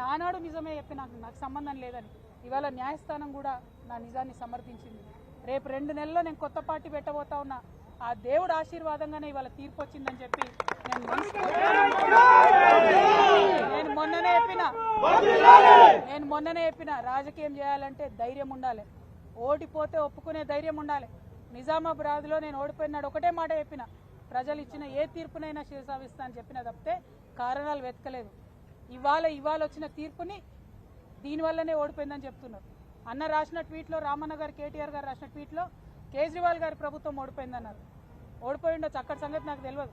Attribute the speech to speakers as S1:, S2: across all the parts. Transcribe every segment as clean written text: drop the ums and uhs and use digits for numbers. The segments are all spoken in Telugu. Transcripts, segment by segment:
S1: నేను ఆనాడు నిజమే చెప్పి నాకు సంబంధం లేదని ఇవాళ న్యాయస్థానం కూడా నా నిజాన్ని సమర్థించింది. రేపు 2 నెలల్లో నేను కొత్త పార్టీ పెట్టబోతా ఉన్నా. ఆ దేవుడు ఆశీర్వాదంగానే ఇవాళ తీర్పు వచ్చిందని చెప్పి నేను మొన్ననే చెప్పిన రాజకీయం చేయాలంటే ధైర్యం ఉండాలి, ఓడిపోతే ఒప్పుకునే ధైర్యం ఉండాలి. నిజామాబాద్లో నేను ఓడిపోయినాడు ఒకటే మాట చెప్పిన, ప్రజలు ఇచ్చిన ఏ తీర్పునైనా శిరసావిస్తా అని చెప్పిన తప్పితే కారణాలు వెతకలేదు. ఇవాళ వచ్చిన తీర్పుని దీనివల్లనే ఓడిపోయిందని చెప్తున్నారు. అన్న రాసిన ట్వీట్లో, రామన్న గారు కేటీఆర్ గారు రాసిన ట్వీట్లో కేజ్రీవాల్ గారి ప్రభుత్వం ఓడిపోయిందన్నారు. ఓడిపోయి ఉండొచ్చు, అక్కడ సంగతి నాకు తెలియదు.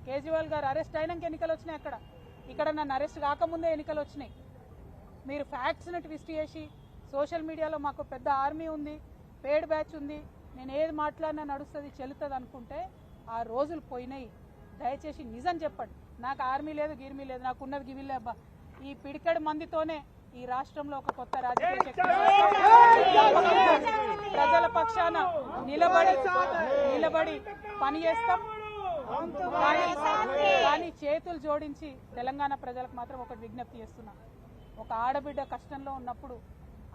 S1: కేజ్రీవాల్ గారు అరెస్ట్ అయినాక ఎన్నికలు వచ్చినాయి, ఇక్కడ నన్ను అరెస్ట్ కాకముందే ఎన్నికలు వచ్చినాయి. మీరు ఫ్యాక్ట్స్ని ట్విస్ట్ చేసి సోషల్ మీడియాలో మాకు పెద్ద ఆర్మీ ఉంది, పేడ్ బ్యాచ్ ఉంది, నేను ఏది మాట్లాడినా నడుస్తుంది చెల్లుతుంది అనుకుంటే ఆ రోజులు పోయినాయి. దయచేసి నిజం చెప్పండి. నాకు ఆర్మీ లేదు, గిర్మీ లేదు, నాకు ఉన్నది గివిలే అబ్బా. ఈ పిడికెడు మందితోనే ఈ రాష్ట్రంలో ఒక కొత్త రాజకీయ శక్తి ప్రజల పక్షాన నిలబడి పని చేస్తాం. కానీ చేతులు జోడించి తెలంగాణ ప్రజలకు మాత్రం ఒకటి విజ్ఞప్తి చేస్తున్నా. ఒక ఆడబిడ్డ కష్టంలో ఉన్నప్పుడు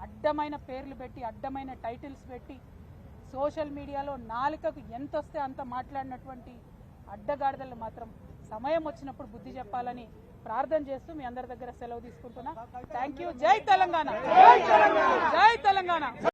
S1: అడ్డమైన పేర్లు పెట్టి, అడ్డమైన టైటిల్స్ పెట్టి, సోషల్ మీడియాలో నాలుకకు ఎంత వస్తే అంత మాట్లాడినటువంటి అడ్డగాడిదలు మాత్రం సమయం వచ్చినప్పుడు బుద్ధి చెప్పాలని ప్రార్థన చేస్తూ మీ అందరి దగ్గర సెలవు తీసుకుంటున్నా. Thank you. జై తెలంగాణ, జై తెలంగాణ.